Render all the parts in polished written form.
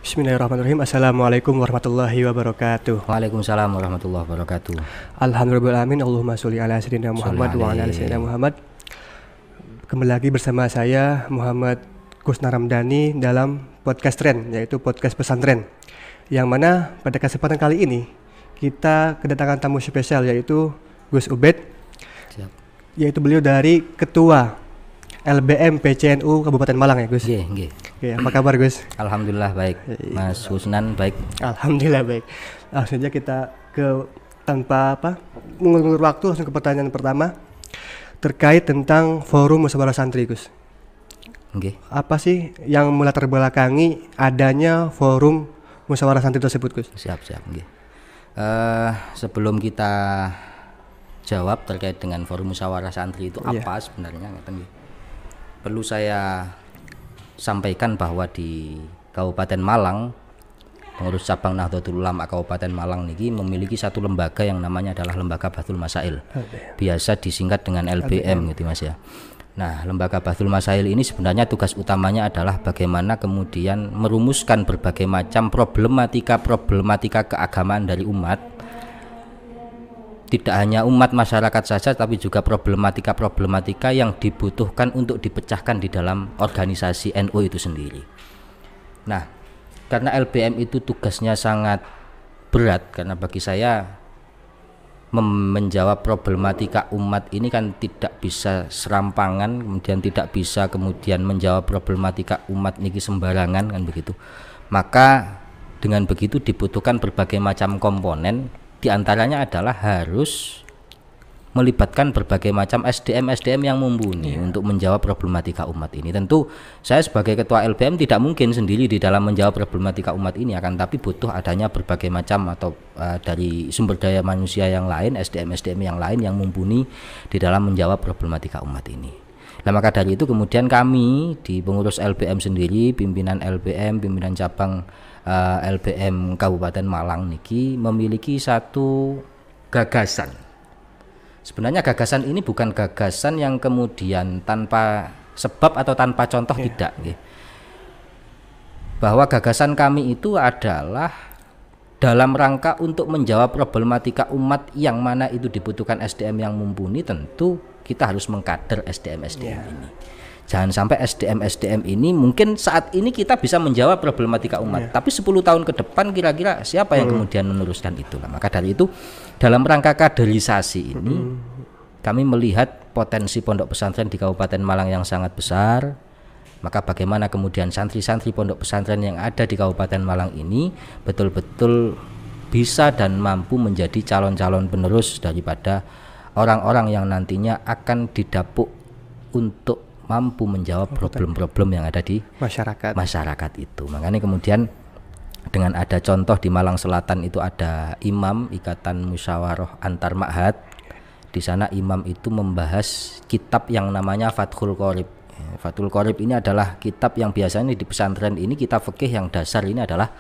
Bismillahirrahmanirrahim. Assalamualaikum warahmatullahi wabarakatuh. Waalaikumsalam warahmatullahi wabarakatuh. Alhamdulillahirrahmanirrahim. Allahumma sholli ala sayyidina Muhammad wa ala ali sayyidina Muhammad. Kembali lagi bersama saya Muhammad Kusna Ramdhani dalam podcast Tren, yaitu podcast pesantren. Yang mana pada kesempatan kali ini kita kedatangan tamu spesial, yaitu Gus Ubed. Siap. Yaitu beliau dari Ketua LBM PCNU Kabupaten Malang ya Gus. Nggih. Oke, apa kabar Gus? Alhamdulillah baik. Mas Husnan baik. Alhamdulillah baik. Langsung saja kita tanpa mengulur waktu langsung ke pertanyaan pertama terkait tentang Forum Musyawarah Santri Gus. Nggih. Apa sih yang melatar belakangi adanya Forum Musyawarah Santri tersebut Gus? Siap nggih. Sebelum kita jawab terkait dengan Forum Musyawarah Santri itu apa sebenarnya, perlu saya sampaikan bahwa di Kabupaten Malang, pengurus cabang Nahdlatul Ulama Kabupaten Malang niki memiliki satu lembaga yang namanya adalah Lembaga Bahthul Masail. Biasa disingkat dengan LBM gitu Mas ya. Nah, Lembaga Bahthul Masail ini sebenarnya tugas utamanya adalah bagaimana kemudian merumuskan berbagai macam problematika keagamaan dari umat. Tidak hanya umat masyarakat saja, tapi juga problematika yang dibutuhkan untuk dipecahkan di dalam organisasi NU itu sendiri. Nah, karena LBM itu tugasnya sangat berat, karena bagi saya menjawab problematika umat ini kan tidak bisa serampangan, kemudian tidak bisa menjawab problematika umat niki sembarangan kan begitu. Maka dengan begitu dibutuhkan berbagai macam komponen. Di antaranya adalah harus melibatkan berbagai macam SDM yang mumpuni untuk menjawab problematika umat ini. Tentu saya sebagai ketua LBM tidak mungkin sendiri di dalam menjawab problematika umat ini, akan tapi butuh adanya berbagai macam atau dari sumber daya manusia yang lain, SDM yang lain yang mumpuni di dalam menjawab problematika umat ini. Nah, maka dari itu kemudian kami di pengurus LBM sendiri, pimpinan LBM, pimpinan cabang LBM Kabupaten Malang niki memiliki satu gagasan. Sebenarnya gagasan ini bukan gagasan yang kemudian tanpa sebab atau tanpa contoh, tidak. Bahwa gagasan kami itu adalah dalam rangka untuk menjawab problematika umat yang mana itu dibutuhkan SDM yang mumpuni, tentu kita harus mengkader SDM ini. Jangan sampai SDM ini mungkin saat ini kita bisa menjawab problematika umat, tapi 10 tahun ke depan kira-kira siapa yang kemudian meneruskan itu. Maka dari itu dalam rangka kaderisasi ini kami melihat potensi pondok pesantren di Kabupaten Malang yang sangat besar. Maka bagaimana kemudian santri-santri pondok pesantren yang ada di Kabupaten Malang ini betul-betul bisa dan mampu menjadi calon-calon penerus daripada orang-orang yang nantinya akan didapuk untuk mampu menjawab problem-problem yang ada di masyarakat itu. Makanya kemudian dengan ada contoh di Malang Selatan itu ada imam Ikatan Musyawarah Antar Ma'had. Di sana imam itu membahas kitab yang namanya Fathul Qorib. Fathul Qorib ini adalah kitab yang biasanya di pesantren ini kitab fikih yang dasar ini adalah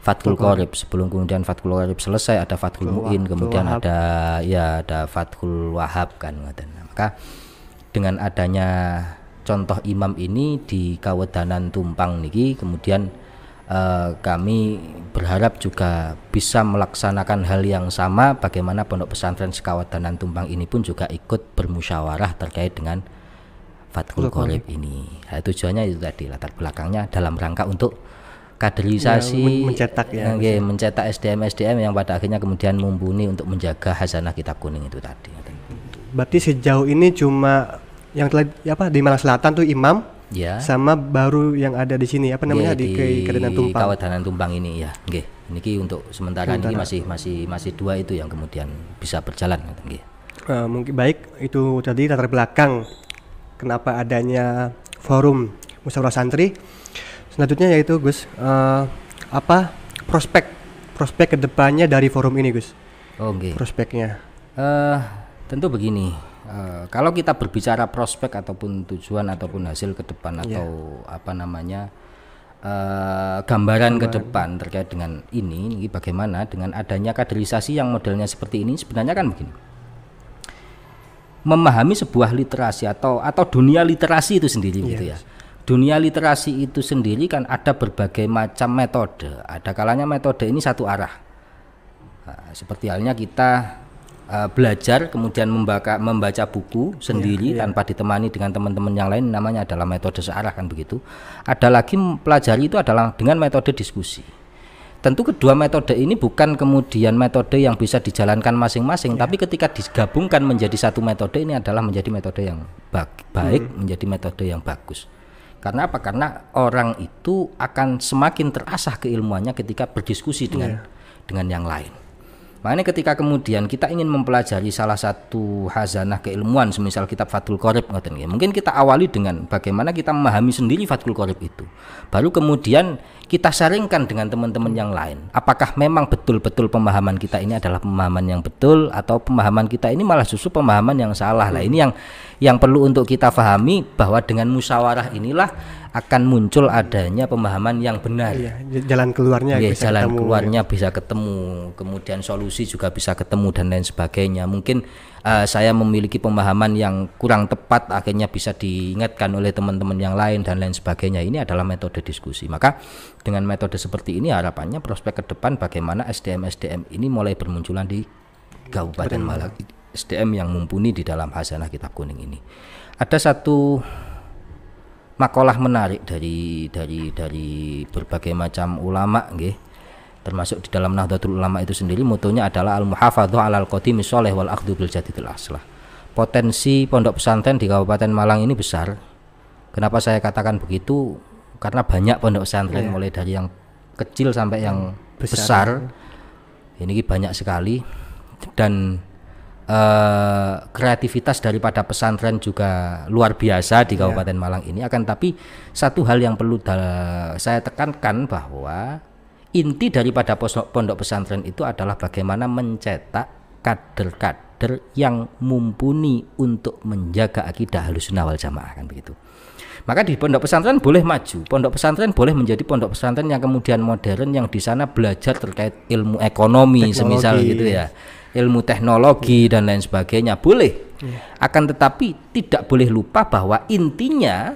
Fathul Qorib. Sebelum kemudian Fathul Qorib selesai ada Fathul Mu'in, kemudian ada Fathul Wahab kan. Maka dengan adanya contoh imam ini di Kawedanan Tumpang niki kemudian kami berharap juga bisa melaksanakan hal yang sama, bagaimana pondok pesantren Kawedanan Tumpang ini pun juga ikut bermusyawarah terkait dengan Fathul Qorib ini. Nah, tujuannya itu tadi, latar belakangnya dalam rangka untuk kaderisasi, mencetak SDM yang pada akhirnya kemudian mumpuni untuk menjaga khazanah kitab kuning itu tadi. Berarti sejauh ini cuma yang telah di Malang Selatan tuh imam sama baru yang ada di sini di Kawedanan Tumpang. Kawedanan Tumpang ini ya, nggih. Niki untuk sementara ini masih dua itu yang kemudian bisa berjalan, nggih. Mungkin baik itu tadi latar belakang kenapa adanya Forum Musyawarah Santri. Selanjutnya yaitu Gus, prospek kedepannya dari forum ini Gus? Prospeknya. Tentu begini. Kalau kita berbicara prospek ataupun tujuan ataupun hasil ke depan atau gambaran ke depan terkait dengan ini bagaimana dengan adanya kaderisasi yang modelnya seperti ini, sebenarnya kan begini. memahami sebuah literasi atau dunia literasi itu sendiri gitu ya. Dunia literasi itu sendiri kan ada berbagai macam metode. Ada kalanya metode ini satu arah. Nah, seperti halnya kita belajar kemudian membaca buku sendiri tanpa ditemani dengan teman-teman yang lain, namanya adalah metode searah kan begitu. Ada lagi pelajari itu adalah dengan metode diskusi. Tentu kedua metode ini bukan kemudian metode yang bisa dijalankan masing-masing, tapi ketika digabungkan menjadi satu metode, ini adalah menjadi metode yang baik, menjadi metode yang bagus. Karena apa? Karena orang itu akan semakin terasah keilmuannya ketika berdiskusi dengan yang lain. Makanya ketika kemudian kita ingin mempelajari salah satu khazanah keilmuan, semisal kitab Fathul Qorib, mungkin kita awali dengan bagaimana kita memahami sendiri Fathul Qorib itu. Baru kemudian kita sharingkan dengan teman-teman yang lain. Apakah memang betul-betul pemahaman kita ini adalah pemahaman yang betul, atau pemahaman kita ini malah justru pemahaman yang salah. Lah ini yang perlu untuk kita pahami, bahwa dengan musyawarah inilah akan muncul adanya pemahaman yang benar. Jalan keluarnya bisa ketemu, kemudian solusi juga bisa ketemu dan lain sebagainya. Mungkin saya memiliki pemahaman yang kurang tepat, akhirnya bisa diingatkan oleh teman-teman yang lain dan lain sebagainya. Ini adalah metode diskusi. Maka dengan metode seperti ini harapannya prospek ke depan bagaimana SDM ini mulai bermunculan di Kabupaten Malang, SDM yang mumpuni di dalam khazanah kitab kuning ini. Ada satu makalah menarik dari berbagai macam ulama, termasuk di dalam Nahdlatul Ulama itu sendiri. Motonya adalah al-muhafadzah 'alal qadimi sholih wal akhdhu bil jadidil aslah. Potensi pondok pesantren di Kabupaten Malang ini besar. Kenapa saya katakan begitu? Karena banyak pondok pesantren, mulai dari yang kecil sampai yang besar. Ini banyak sekali, dan kreativitas daripada pesantren juga luar biasa di Kabupaten Malang ini. Akan tapi satu hal yang perlu saya tekankan, bahwa inti daripada pondok pesantren itu adalah bagaimana mencetak kader-kader yang mumpuni untuk menjaga akidah Ahlussunnah wal Jamaah, kan begitu. Maka di pondok pesantren boleh maju, pondok pesantren boleh menjadi pondok pesantren yang kemudian modern, yang di sana belajar terkait ilmu ekonomi, semisal gitu ya, ilmu teknologi dan lain sebagainya, boleh. Akan tetapi tidak boleh lupa bahwa intinya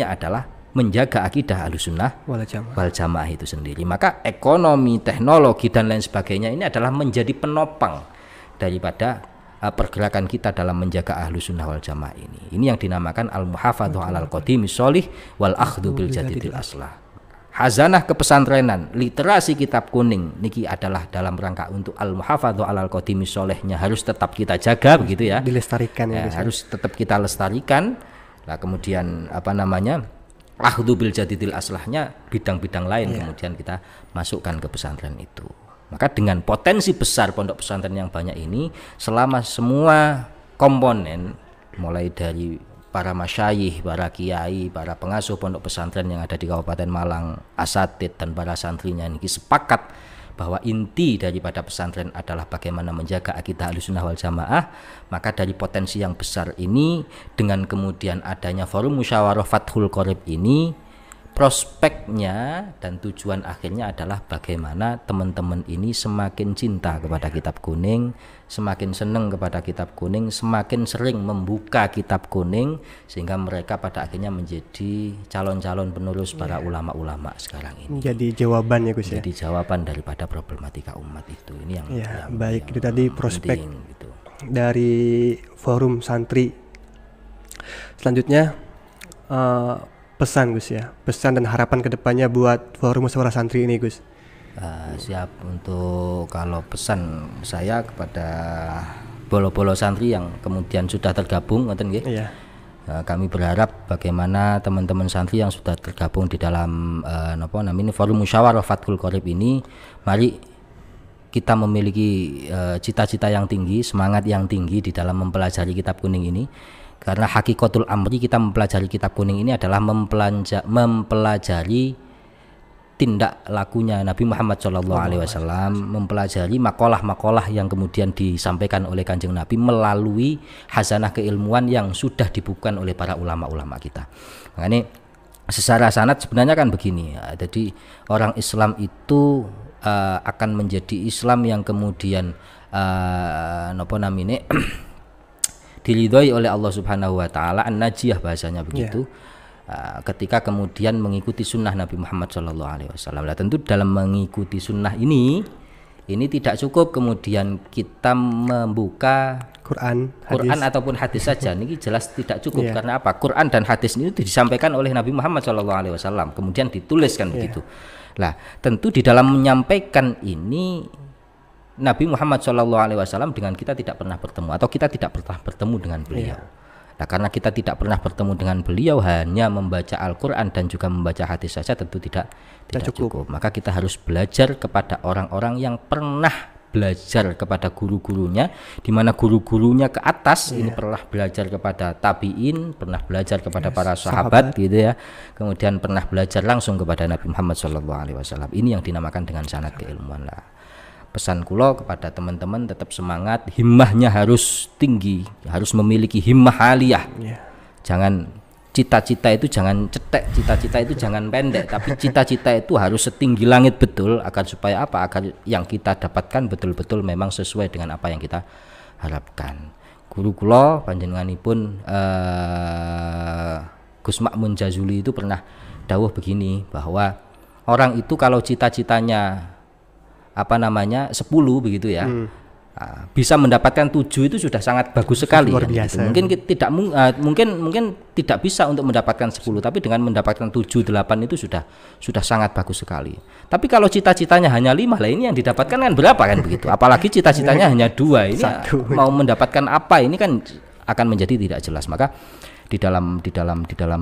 adalah menjaga akidah Ahlussunnah wal Jamaah itu sendiri. Maka ekonomi, teknologi dan lain sebagainya ini adalah menjadi penopang daripada pergerakan kita dalam menjaga Ahlussunnah wal Jamaah ini. Ini yang dinamakan al-muhafadzah 'alal qadimi sholih wal akhdhu bil jadidil aslah. Khazanah kepesantrenan, literasi kitab kuning niki adalah dalam rangka untuk al-muhafadzah 'alal qadimi sholihnya harus tetap kita jaga, begitu ya. Dilestarikan harus tetap kita lestarikan. Nah, kemudian akhdhu bil jadidil aslahnya bidang-bidang lain kemudian kita masukkan ke pesantren itu. Maka dengan potensi besar pondok pesantren yang banyak ini, selama semua komponen, mulai dari para masyayikh, para kiai, para pengasuh pondok pesantren yang ada di Kabupaten Malang, asatid dan para santrinya ini sepakat bahwa inti daripada pesantren adalah bagaimana menjaga akidah Ahlussunnah wal Jamaah, maka dari potensi yang besar ini, dengan kemudian adanya forum musyawarah Fathul Qorib ini, prospeknya dan tujuan akhirnya adalah bagaimana teman-teman ini semakin cinta kepada kitab kuning, semakin senang kepada kitab kuning, semakin sering membuka kitab kuning, sehingga mereka pada akhirnya menjadi calon-calon penerus para ulama-ulama sekarang ini. Jadi jawaban ya Gus ya. Jadi jawaban daripada problematika umat itu. Ini yang baik, yang itu tadi prospek penting, gitu. Dari forum santri. Selanjutnya pesan Gus ya, pesan dan harapan kedepannya buat forum musyawarah santri ini Gus. Siap. Untuk kalau pesan saya kepada bolo-bolo santri yang kemudian sudah tergabung, kami berharap bagaimana teman-teman santri yang sudah tergabung di dalam forum musyawarah Fathul Qorib ini, mari kita memiliki cita-cita yang tinggi, semangat yang tinggi di dalam mempelajari kitab kuning ini. Karena hakikatul amri kita mempelajari kitab kuning ini adalah mempelajari tindak lakunya Nabi Muhammad SAW, mempelajari makalah-makalah yang kemudian disampaikan oleh Kanjeng Nabi melalui khazanah keilmuan yang sudah dibukukan oleh para ulama-ulama kita. Makanya secara sanad sebenarnya kan begini ya, jadi orang Islam itu akan menjadi Islam yang kemudian diridhoi oleh Allah Subhanahu wa taala, an-najiyah bahasanya begitu. Ketika kemudian mengikuti sunnah Nabi Muhammad SAW. Nah, tentu dalam mengikuti sunnah ini tidak cukup kemudian kita membuka Quran ataupun hadis saja. Ini jelas tidak cukup karena apa? Quran dan hadis ini disampaikan oleh Nabi Muhammad SAW, kemudian dituliskan begitu. Lah, tentu di dalam menyampaikan ini Nabi Muhammad SAW dengan kita tidak pernah bertemu, atau kita tidak pernah bertemu dengan beliau. Nah, karena kita tidak pernah bertemu dengan beliau, hanya membaca Al-Quran dan juga membaca hadis saja tentu tidak cukup. Maka kita harus belajar kepada orang-orang yang pernah belajar kepada guru-gurunya, di mana guru-gurunya ke atas ini pernah belajar kepada tabi'in, pernah belajar kepada para sahabat gitu ya. Kemudian pernah belajar langsung kepada Nabi Muhammad SAW. Ini yang dinamakan dengan sanad keilmuan lah. Pesan kula kepada teman-teman tetap semangat, himmahnya harus tinggi, harus memiliki himmah aliyah. Jangan cita-cita itu jangan cetek, cita-cita itu jangan pendek, tapi cita-cita itu harus setinggi langit betul, agar supaya apa? Agar yang kita dapatkan betul-betul memang sesuai dengan apa yang kita harapkan. Guru kula panjenenganipun Gus Ma'mun Jazuli itu pernah dawuh begini, bahwa orang itu kalau cita-citanya 10 begitu ya, bisa mendapatkan 7 itu sudah sangat bagus sekali luar kan, biasa. gitu. Mungkin tidak bisa untuk mendapatkan 10, tapi dengan mendapatkan 7, 8 itu sudah sangat bagus sekali. Tapi kalau cita-citanya hanya 5 lah, ini yang didapatkan kan berapa kan begitu, apalagi cita-citanya hanya 2, ini mau mendapatkan apa, ini kan akan menjadi tidak jelas. Maka di dalam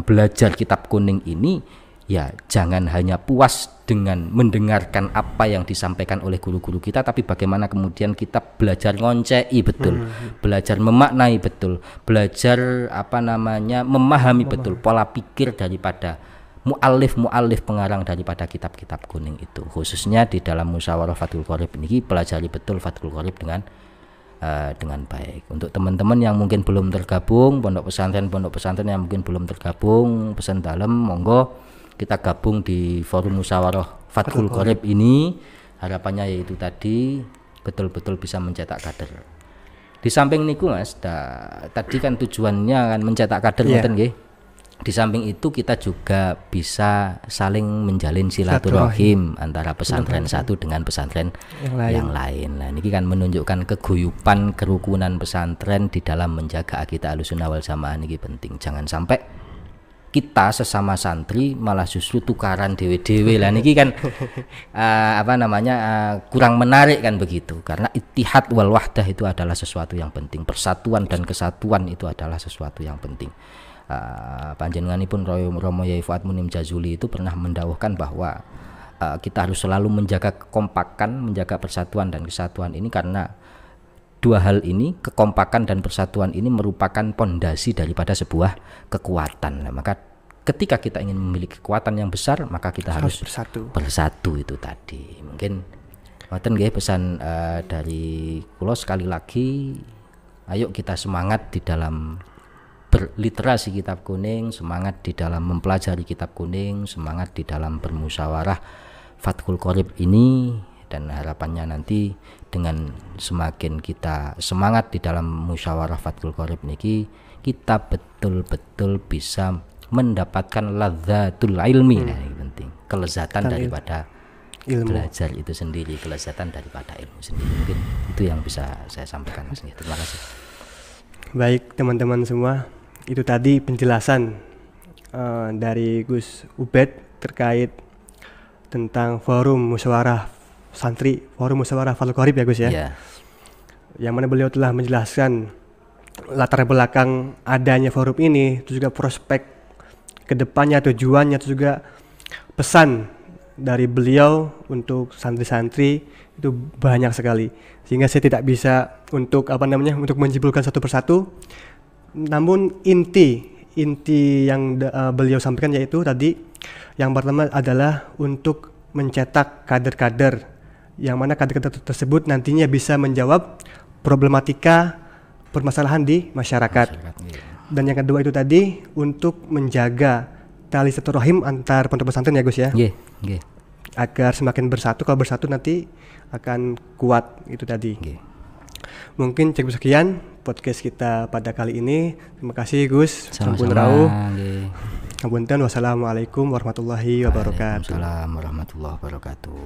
belajar kitab kuning ini ya jangan hanya puas dengan mendengarkan apa yang disampaikan oleh guru-guru kita, tapi bagaimana kemudian kita belajar ngoncei betul, belajar memaknai betul, belajar memahami betul pola pikir daripada mu'allif pengarang daripada kitab-kitab kuning itu. Khususnya di dalam musyawarah Fathul Qorib ini pelajari betul Fathul Qorib dengan baik. Untuk teman-teman yang mungkin belum tergabung, pondok pesantren yang mungkin belum tergabung, pesan dalam monggo kita gabung di forum musyawarah Fathul Qorib ini. Harapannya yaitu tadi betul-betul bisa mencetak kader. Di samping niku Mas, tadi kan tujuannya kan mencetak kader ngoten nggih. Di samping itu kita juga bisa saling menjalin silaturahim antara pesantren satu dengan pesantren yang lain. Nah, ini kan menunjukkan keguyuban kerukunan pesantren di dalam menjaga akidah Ahlussunnah wal Jamaah ini penting. Jangan sampai kita sesama santri malah justru tukaran dewe-dewe lah, niki kan kurang menarik kan begitu. Karena ittihad wal wahdah itu adalah sesuatu yang penting, persatuan dan kesatuan itu adalah sesuatu yang penting. Panjenenganipun Romo Yai Fuad Munim Jazuli itu pernah mendawuhkan bahwa kita harus selalu menjaga kekompakan, menjaga persatuan dan kesatuan ini, karena dua hal ini, kekompakan dan persatuan ini merupakan pondasi daripada sebuah kekuatan. Nah, maka ketika kita ingin memiliki kekuatan yang besar, maka kita harus bersatu itu tadi. Mungkin ngoten nggih pesan dari kula. Sekali lagi, ayo kita semangat di dalam berliterasi kitab kuning, semangat di dalam mempelajari kitab kuning, semangat di dalam bermusyawarah Fathul Qorib ini. Dan harapannya nanti dengan semakin kita semangat di dalam musyawarah Fathul Qorib niki, kita betul-betul bisa mendapatkan ladzatul ilmi. Nah, ini penting, kelezatan daripada ilmu belajar itu sendiri, kelezatan daripada ilmu sendiri. Mungkin itu yang bisa saya sampaikan Mas. Terima kasih. Baik teman-teman semua, itu tadi penjelasan dari Gus Ubed terkait tentang forum musyawarah santri, forum musyawarah Fathul Qorib ya Gus ya. Yang mana beliau telah menjelaskan latar belakang adanya forum ini, itu juga prospek kedepannya, tujuannya, itu juga pesan dari beliau untuk santri-santri itu banyak sekali, sehingga saya tidak bisa untuk untuk menjimpulkan satu persatu. Namun inti yang beliau sampaikan yaitu tadi, yang pertama adalah untuk mencetak kader-kader yang mana kader-kader tersebut nantinya bisa menjawab problematika permasalahan di masyarakat. Dan yang kedua itu tadi untuk menjaga tali silaturahim antar pondok pesantren ya Gus ya. Agar semakin bersatu, kalau bersatu nanti akan kuat itu tadi. Mungkin cukup sekian podcast kita pada kali ini. Terima kasih Gus. Sampun Sama-sama. rawuh. Nggih. Ngapunten. Wassalamualaikum warahmatullahi wabarakatuh. Waalaikumsalam warahmatullahi wabarakatuh.